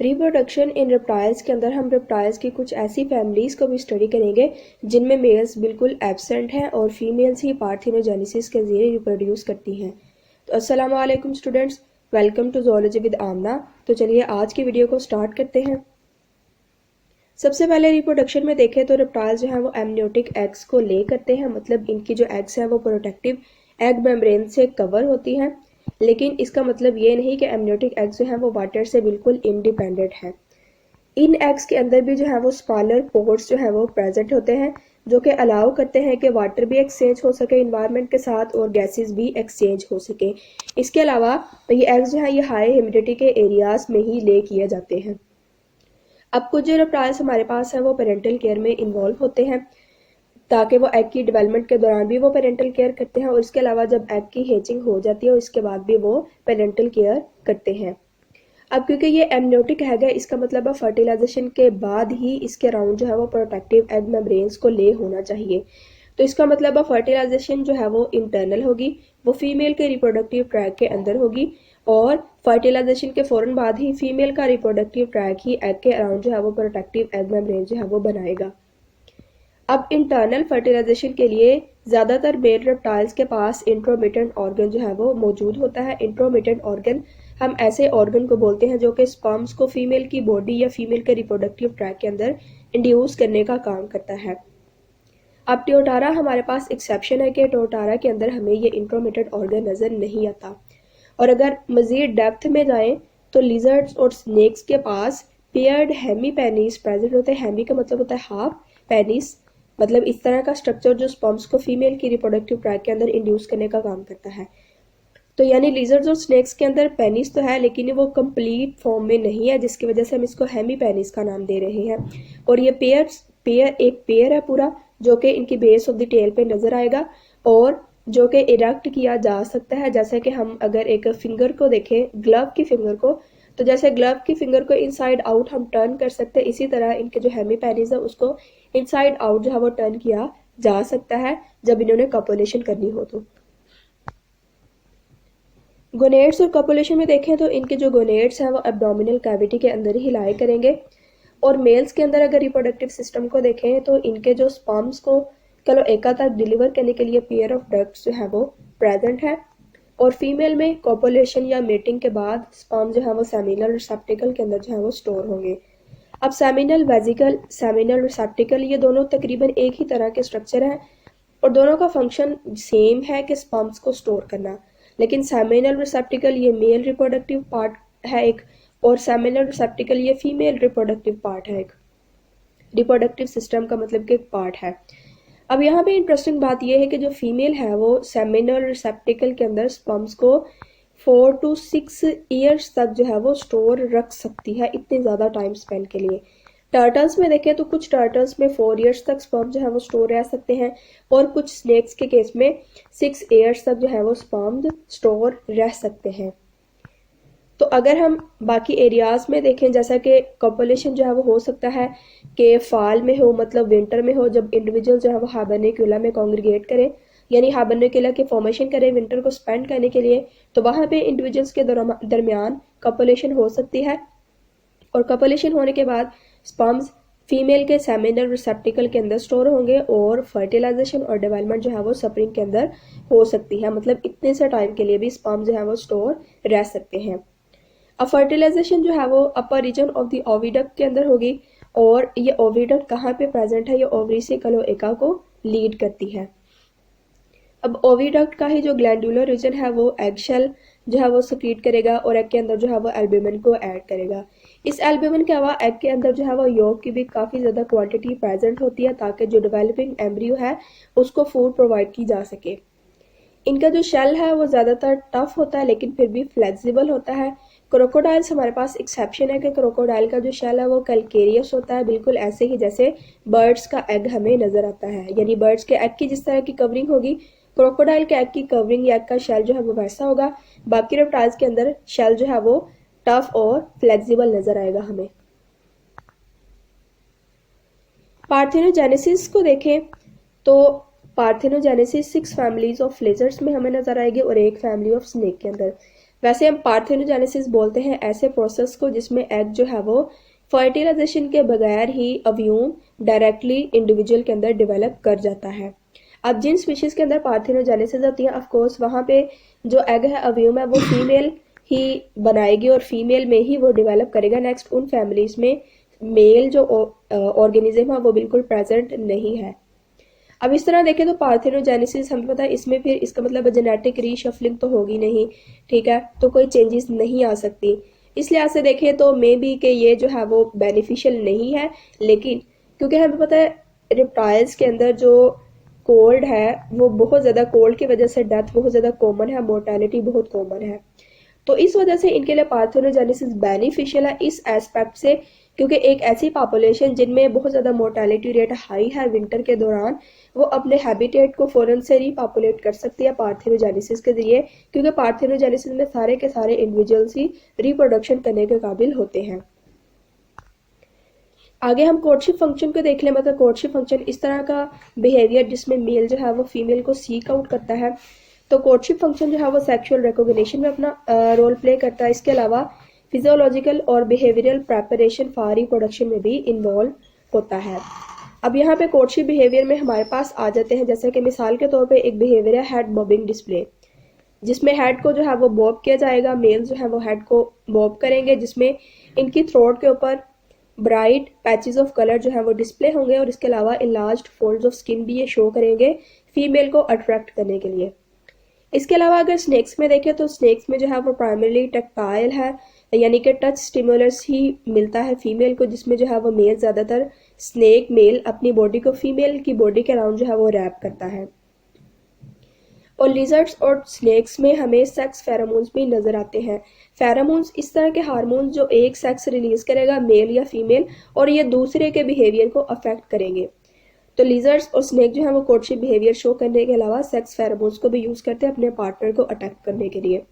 Reproduction in reptiles के अंदर हम रेप्टाइल्स की कुछ ऐसी फैमिलीज़ को भी स्टडी करेंगे जिनमें मेल्स बिल्कुल एब्सेंट हैं और फीमेल्स ही पार्थिनोजेनेसिस के ज़रिए रिप्रोड्यूस करती हैं। तो अस्सलाम वालेकुम students, welcome to zoology with Amna. तो चलिए आज की वीडियो को स्टार्ट करते हैं। सबसे पहले रिप्रोडक्शन में देखें तो रेप्टाइल्स जो है वो एमनियोटिक एग्स को ले करते हैं, मतलब इनकी जो एग्स हैं वो प्रोटेक्टिव एग मेम्ब्रेन से कवर होती हैं। लेकिन इसका मतलब ये नहीं कि एमनियोटिक एग्स जो हैं वो वाटर से बिल्कुल इंडिपेंडेंट है। इन एग्स के अंदर भी जो है वो स्मॉलर पोर्स जो है वो प्रेजेंट होते हैं जो कि अलाउ करते हैं कि वाटर भी एक्सचेंज हो सके इन्वायरमेंट के साथ और गैसेस भी एक्सचेंज हो सके। इसके अलावा ये एग्स जो है ये हाई ह्यूमिडिटी के एरियाज में ही ले किए जाते हैं। अब कुछ जो रेप्टाइल्स हमारे पास है वो पेरेंटल केयर में इन्वॉल्व होते हैं ताकि वो एग की डेवलपमेंट के दौरान भी वो पेरेंटल केयर करते हैं और इसके अलावा जब एग की हेचिंग हो जाती है उसके बाद भी वो पेरेंटल केयर करते हैं। अब क्योंकि ये एमनियोटिक एग है इसका मतलब है फर्टिलाइजेशन के बाद ही इसके अराउंड जो है वो प्रोटेक्टिव एग मेम्ब्रेन्स को ले होना चाहिए। तो इसका मतलब है फर्टिलाइजेशन जो है वो इंटरनल होगी, वो फीमेल के रिप्रोडक्टिव ट्रैक के अंदर होगी और फर्टिलाइजेशन के फ़ौरन बाद ही फीमेल का रिप्रोडक्टिव ट्रैक ही एग के अराउंड जो है वो प्रोटेक्टिव एग मेम्ब्रेन जो है वो बनाएगा। अब इंटरनल फर्टिलाइजेशन के लिए ज़्यादातर मेल रेप्टाइल्स के पास इंट्रोमिटेंट ऑर्गन जो है वो मौजूद होता है। इंट्रोमिटेंट ऑर्गन हम ऐसे ऑर्गन को बोलते हैं जो कि स्पर्म्स को फीमेल की बॉडी या फीमेल के रिप्रोडक्टिव ट्रैक के अंदर इंड्यूस करने का काम करता है। अब ट्योटारा हमारे पास एक्सेप्शन है कि ट्योटारा के अंदर हमें ये इंट्रोमिटेंट ऑर्गन नज़र नहीं आता। और अगर मज़ीद डेप्थ में जाएं तो लिजर्ड्स और स्नेक्स के पास पेयर्ड हेमी पेनिस प्रेजेंट होते हैं। हेमी का मतलब होता है हाफ, पेनिस मतलब इस तरह का स्ट्रक्चर जो स्पर्म्स को फीमेल की रिप्रोडक्टिव ट्रैक के अंदर इंड्यूस करने का काम करता है। तो यानी लिजर्ड्स और स्नेक्स के अंदर पेनिस तो है लेकिन वो कंप्लीट फॉर्म में नहीं है, जिसकी वजह से हम इसको हेमी पेनिस का नाम दे रहे हैं। और ये एक पेयर है पूरा जो कि इनकी बेस ऑफ द टेल पे नजर आएगा और जो कि इरेक्ट किया जा सकता है। जैसे कि हम अगर एक फिंगर को देखें, ग्लव की फिंगर को, तो जैसे ग्लव की फिंगर को इनसाइड आउट हम टर्न कर सकते हैं, इसी तरह इनके जो हेमी पेनिस है उसको इनसाइड आउट जो है वो टर्न किया जा सकता है जब इन्होंने कॉपुलेशन करनी हो। तो गोनेड्स और कॉपुलेशन में देखें तो इनके जो गोनेड्स हैं वो एब्डोमिनल कैविटी के अंदर ही लाए करेंगे। और मेल्स के अंदर अगर रिप्रोडक्टिव सिस्टम को देखें तो इनके जो स्पर्म्स को क्लोएका तक डिलीवर करने के लिए पेयर ऑफ डक्ट्स जो है वो प्रेजेंट है। और फीमेल में कॉपुलेशन या मेटिंग के बाद स्पर्म जो है वो सेमिनल रिसेप्टिकल के अंदर जो है वो स्टोर होंगे। अब सेमिनल वेजिकल, सेमिनल रिसेप्टिकल ये दोनों तकरीबन एक ही तरह के स्ट्रक्चर हैं और दोनों का फंक्शन सेम है कि स्पर्म्स को स्टोर करना। लेकिन सेमिनल रिसेप्टिकल ये मेल रिप्रोडक्टिव पार्ट है एक, और सेमिनल रिसेप्टिकल ये फीमेल रिप्रोडक्टिव पार्ट है एक। रिप्रोडक्टिव सिस्टम का मतलब कि एक पार्ट है। अब यहाँ पे इंटरेस्टिंग बात यह है कि जो फीमेल है वो सेमिनल रिसेप्टिकल के अंदर स्पर्म्स को 4 to 6 ईयर्स तक जो है वो स्टोर रख सकती है, इतने ज़्यादा टाइम स्पेंड के लिए। टर्टल्स में देखें तो कुछ टर्टल्स में 4 ईयर्स तक स्पर्म जो है वो स्टोर रह सकते हैं और कुछ स्नेक्स के केस में 6 ईयर्स तक जो है वो स्पर्म स्टोर रह सकते हैं। तो अगर हम बाकी एरियाज में देखें जैसा कि कॉपुलेशन जो है वो हो सकता है कि फाल में हो, मतलब विंटर में हो, जब इंडिविजुअल जो है वो हाइबरनेक्यूला में कॉन्ग्रीगेट करें यानी हाइबरनेक्यूला की फॉर्मेशन करें विंटर को स्पेंड करने के लिए, तो वहाँ पे इंडिविजुअल्स के दरमियान कॉपुलेशन हो सकती है। और कॉपुलेशन होने के बाद स्पर्म्स फीमेल के सेमिनल रिसेप्टिकल के अंदर स्टोर होंगे और फर्टिलाइजेशन और डेवलपमेंट जो है वो स्प्रिंग के अंदर हो सकती है, मतलब इतने से टाइम के लिए भी स्पर्म जो है वो स्टोर रह सकते हैं। अब फर्टिलाइजेशन जो है वो अपर रीजन ऑफ द ओविडक्ट के अंदर होगी और ये ओविडक्ट कहाँ पे प्रेजेंट है, ये ओवरी से क्लोएका को लीड करती है। अब ओविडक्ट का ही जो ग्लैंडुलर रीजन है वो एगशेल जो है वो सक्रीट करेगा और एग के अंदर जो है वो एल्ब्यूमिन को ऐड करेगा। इस एल्ब्यूमिन के अलावा एग के अंदर जो है वो योग की भी काफ़ी ज़्यादा क्वांटिटी प्रेजेंट होती है ताकि जो डेवलपिंग एम्ब्रियो है उसको फूड प्रोवाइड की जा सके। इनका जो शेल है वो ज़्यादातर टफ होता है लेकिन फिर भी फ्लेक्सिबल होता है। क्रोकोडाइल्स हमारे पास एक्सेप्शन है कि क्रोकोडाइल का जो शेल है वो कैलकेरियस होता है, बिल्कुल ऐसे ही जैसे बर्ड्स का एग हमें नजर आता है। यानी बर्ड्स के एग की जिस तरह की कवरिंग होगी, क्रोकोडाइल के एग की कवरिंग या एग का शेल जो है वो वैसा होगा। बाकी रेप्टाइल्स के अंदर शेल जो है वो टफ और फ्लेक्सिबल नजर आएगा हमें। पार्थिनोजेनेसिस को देखें तो पार्थिनोजेनेसिस 6 फैमिलीज ऑफ लिजर्ड्स में हमें नजर आएगी और एक फैमिली ऑफ स्नेक के अंदर। वैसे हम पार्थेनोजेनेसिस बोलते हैं ऐसे प्रोसेस को जिसमें एग जो है वो फर्टिलाइजेशन के बगैर ही अव्यूम डायरेक्टली इंडिविजुअल के अंदर डेवलप कर जाता है। अब जिन स्पीशीज के अंदर पार्थेनोजेनेसिस होती है, ऑफ कोर्स वहाँ पे जो एग है, अव्यूम है, वो फीमेल ही बनाएगी और फीमेल में ही वो डेवलप करेगा। नेक्स्ट उन फैमिलीज में मेल जो ऑर्गेनिज्म है वो बिल्कुल प्रेजेंट नहीं है। अब इस तरह देखें तो पार्थेनोजेनेसिस हमें पता है, इसमें फिर इसका मतलब जेनेटिक रीशफलिंग तो होगी नहीं, ठीक है, तो कोई चेंजेस नहीं आ सकती। इस लिहाज से देखें तो मे बी कि ये जो है वो बेनिफिशियल नहीं है, लेकिन क्योंकि हमें पता है रिप्टाइल्स के अंदर जो कोल्ड है वो बहुत ज़्यादा, कोल्ड की वजह से डेथ बहुत ज़्यादा कॉमन है, मोर्टेलिटी बहुत कॉमन है, तो इस वजह से इनके लिए पार्थेनोजेनेसिस बेनिफिशियल है इस एस्पेक्ट से, क्योंकि एक ऐसी पॉपुलेशन जिनमें बहुत ज़्यादा मोर्टेलिटी रेट हाई है विंटर के दौरान, वो अपने हैबिटेट को फ़ौरन से रीपॉपुलेट कर सकती है पार्थेनोजेनेसिस के ज़रिए, क्योंकि पार्थेनोजेनेसिस में सारे के सारे इंडिविजुअल्स ही रिप्रोडक्शन करने के काबिल होते हैं। आगे हम कोर्टशिप फंक्शन को देख लें। मतलब कोर्टशिप फंक्शन इस तरह का बिहेवियर जिसमें मेल जो है वो फीमेल को सीक आउट करता है। तो कोर्टशिप फंक्शन जो है वो सेक्सुअल रिकॉग्निशन में अपना रोल प्ले करता है। इसके अलावा फिजियोलॉजिकल और बिहेवियरल प्रेपरेशन फॉर रिप्रोडक्शन में भी इन्वॉल्व होता है। अब यहाँ पे कोर्टशिप बिहेवियर में हमारे पास आ जाते हैं, जैसे कि मिसाल के तौर पे एक बिहेवियर है हेड बॉबिंग डिस्प्ले, जिसमें हेड को जो है वो बॉब किया जाएगा। मेल जो है वो हेड को बॉब करेंगे, जिसमें इनकी थ्रोट के ऊपर ब्राइट पैचेस ऑफ कलर जो है वो डिस्प्ले होंगे, और इसके अलावा इनलार्ज्ड फोल्ड्स ऑफ स्किन भी ये शो करेंगे फीमेल को अट्रैक्ट करने के लिए। इसके अलावा अगर स्नेक्स में देखें तो स्नेक्स में जो है वो प्राइमरीली टैक्टाइल है, यानी कि टच स्टिमुलस ही मिलता है फीमेल को, जिसमें जो है वो मेल ज़्यादातर स्नेक मेल अपनी बॉडी को फीमेल की बॉडी के अराउंड जो है वो रैप करता है। और लिजर्ड्स और स्नेक्स में हमें सेक्स फेरोमोन्स भी नज़र आते हैं। फेरोमोन्स इस तरह के हार्मोन्स जो एक सेक्स रिलीज करेगा, मेल या फीमेल, और ये दूसरे के बिहेवियर को अफेक्ट करेंगे। तो लिजर्ड्स और स्नेक जो है वो कोर्टशिप बिहेवियर शो करने के अलावा सेक्स फेरोमोन्स को भी यूज़ करते हैं अपने पार्टनर को अटैक करने के लिए।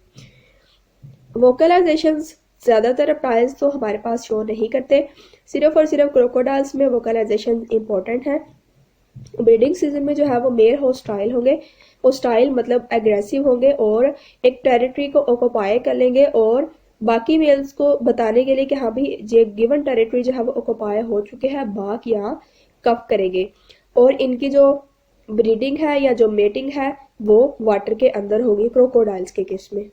वोकलाइजेशंस ज़्यादातर रेप्टाइल्स तो हमारे पास शो नहीं करते, सिर्फ और सिर्फ क्रोकोडाइल्स में वोकलाइजेशन इंपॉर्टेंट है। ब्रीडिंग सीजन में जो है वो मेल होस्टाइल होंगे, होस्टाइल मतलब एग्रेसिव होंगे और एक टेरिटरी को ऑक्यूपाई कर लेंगे, और बाकी मेल्स को बताने के लिए कि हाँ भाई ये गिवन टेरिटरी जो है वो ऑक्यूपाई हो चुके हैं, बाक या कफ करेंगे। और इनकी जो ब्रीडिंग है या जो मेटिंग है वो वाटर के अंदर होगी क्रोकोडाइल्स के केस में।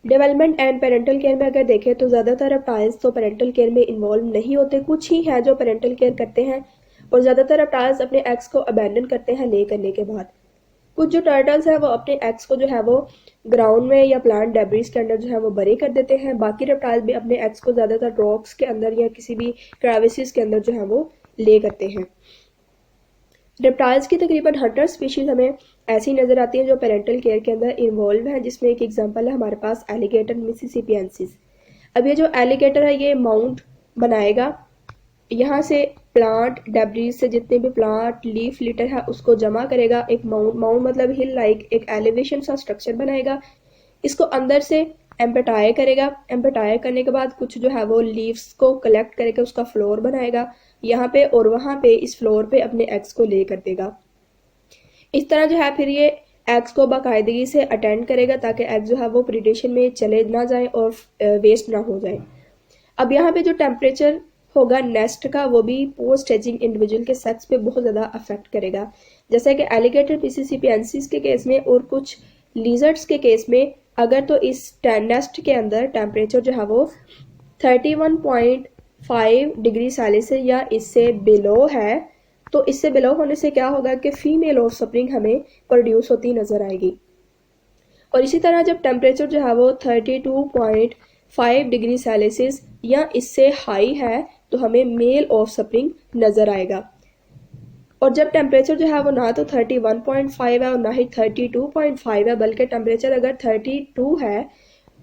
डेवलपमेंट एंड पेरेंटल केयर में अगर देखें तो ज़्यादातर रेप्टाइल्स तो पेरेंटल केयर में इन्वॉल्व नहीं होते, कुछ ही हैं जो पेरेंटल केयर करते हैं, और ज़्यादातर रेप्टाइल्स अपने एग्स को अबैंडन करते हैं ले करने के बाद। कुछ जो टर्टल्स हैं वो अपने एग्स को जो है वो ग्राउंड में या प्लांट डेब्रिस के अंदर जो है वो बरी कर देते हैं। बाकी रेप्टाइल्स भी अपने एग्स को ज़्यादातर रॉक्स के अंदर या किसी भी क्रेविसेस के अंदर जो है वो ले करते हैं। रेप्टाइल्स की तकरीबन 100 स्पीशीज़ हमें ऐसी नज़र आती हैं जो पेरेंटल केयर के अंदर इन्वॉल्व हैं, जिसमें एक एग्जांपल है हमारे पास एलिगेटर मिसिसिपिएंसिस। अब ये जो एलिगेटर है ये माउंट बनाएगा, यहाँ से प्लांट डेब्रीज से जितने भी प्लांट लीफ लिटर है उसको जमा करेगा, एक माउंट मतलब हिल लाइक एक एलिवेशन सा स्ट्रक्चर बनाएगा, इसको अंदर से एम्पेटाई करेगा। एम्पेटाई करने के बाद कुछ जो है वो लीव्स को कलेक्ट करके उसका फ्लोर बनाएगा यहाँ पे, और वहाँ पे इस फ्लोर पे अपने एग्स को ले कर देगा। इस तरह जो है फिर ये एग्स को बाकायदगी से अटेंड करेगा ताकि एग जो है वो प्रीडेशन में चले ना जाए और वेस्ट ना हो जाए। अब यहाँ पे जो टेम्परेचर होगा नेस्ट का वो भी पोस्ट स्टेजिंग इंडिविजुअल के सेक्स पे बहुत ज़्यादा अफेक्ट करेगा, जैसे कि एलिगेटर मिसिसिपिएंसिस के केस में और कुछ लिजर्ड्स के केस में। अगर तो इस नेस्ट के अंदर टेम्परेचर जो है वो 31.5 डिग्री सेल्सियस या इससे बिलो है, तो इससे बिलो होने से क्या होगा कि फीमेल ऑफ स्प्रिंग हमें प्रोड्यूस होती नजर आएगी। और इसी तरह जब टेम्परेचर जो है वो 32.5 डिग्री सेल्सियस या इससे हाई है तो हमें मेल ऑफ स्प्रिंग नजर आएगा। और जब टेम्परेचर जो है वो ना तो 31.5 है और ना ही 32.5 है, बल्कि टेम्परेचर अगर 32 है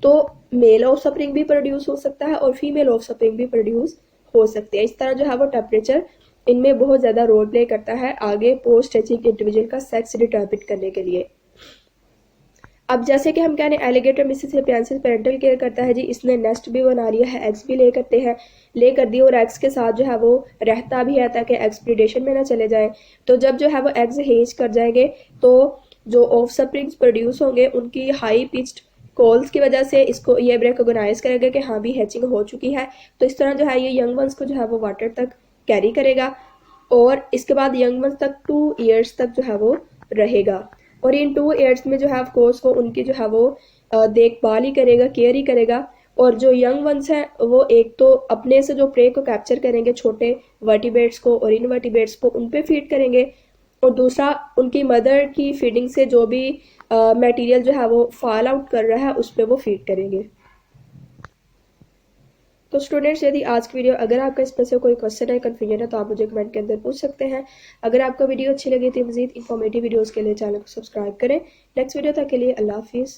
तो मेल ऑफ स्प्रिंग भी प्रोड्यूस हो सकता है और फीमेल ऑफ स्प्रिंग भी प्रोड्यूस हो सकती है। इस तरह जो है वो टेम्परेचर इनमें बहुत ज़्यादा रोल प्ले करता है आगे पोस्ट स्टेजिंग इंडिविजुअल का सेक्स डिटरमिन करने के लिए। अब जैसे कि हम कह रहे हैं एलिगेटर मिसिसिपिएंसिस पेरेंटल केयर करता है जी, इसने नेस्ट भी बना लिया है, एग्स भी ले कर दिए और एग्स के साथ जो है वो रहता भी है ताकि एग्स प्रीडेशन में ना चले जाए। तो जब जो है वो एग्स हेज कर जाएंगे तो जो ऑफ स्प्रिंग्स प्रोड्यूस होंगे उनकी हाई पिच्ड कॉल्स की वजह से इसको ये रिकॉग्नाइज करेगा कि हाँ भी हैचिंग हो चुकी है। तो इस तरह जो है ये यंग वंस को जो है वो वाटर तक कैरी करेगा और इसके बाद यंग वंस तक 2 ईयर्स तक जो है वो रहेगा। और इन 2 ईयर्स में जो है ऑफकोर्स वो उनकी जो है वो देखभाल ही करेगा, केयर ही करेगा। और जो यंग वंस हैं वो एक तो अपने से जो प्रे को कैप्चर करेंगे छोटे वर्टिब्रेट्स को और इनवर्टिब्रेट्स को उन पे फीड करेंगे, और दूसरा उनकी मदर की फीडिंग से जो भी मटेरियल जो है वो फॉल आउट कर रहा है उस पर वो फीड करेंगे। तो स्टूडेंट्स यदि आज की वीडियो अगर आपका इसमें से कोई क्वेश्चन है, कन्फ्यूजन है, तो आप मुझे कमेंट के अंदर पूछ सकते हैं। अगर आपको वीडियो अच्छी लगी थी मजीद इन्फॉर्मेटिव वीडियोज़ के लिए चैनल को सब्सक्राइब करें। नेक्स्ट वीडियो तक के लिए अल्लाह हाफिज़।